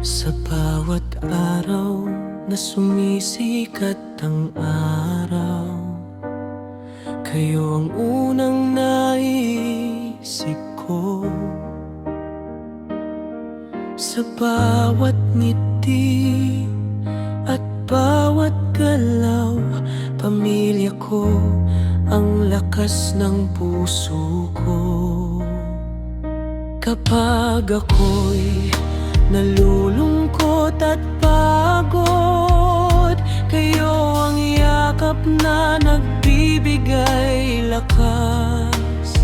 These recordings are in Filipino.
Sa bawat araw na sumisikat ang araw, kayo ang unang naisip ko. Sa bawat ngiti at bawat galaw, pamilya ko ang lakas ng puso ko. Kapag ako'y nalulungkot at pagod, kayo ang yakap na nagbibigay lakas.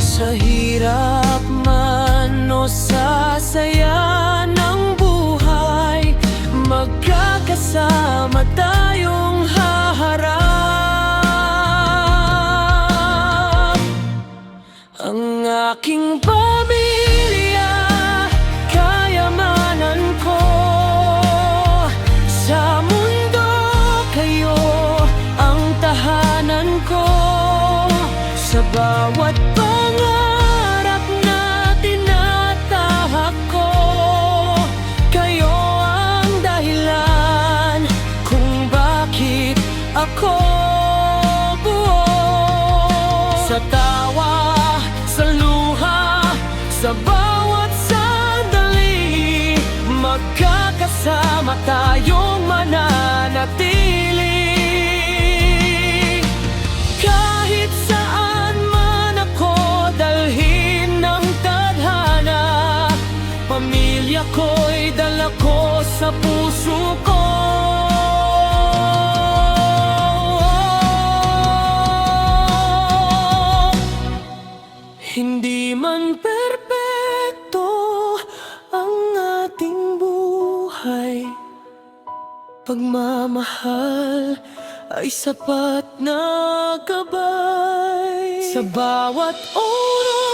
Sa hirap man o sa saya ng buhay, magkakasama tayong haharap. Ang aking pamilya, kayamanan ko. Sa mundo, kayo ang tahanan ko. Sa bawat pangarap na tinatahak ko, kayo ang dahilan kung bakit ako buo. Sa tawa, sa luha, sa bawat sandali, magkakasama tayong mananatili. Kahit saan man ako dalhin ng tadhana, pamilya ko'y dala ko sa puso ko. Hindi man perpekto ang ating buhay, pagmamahal ay sapat na gabay. Sa bawat oras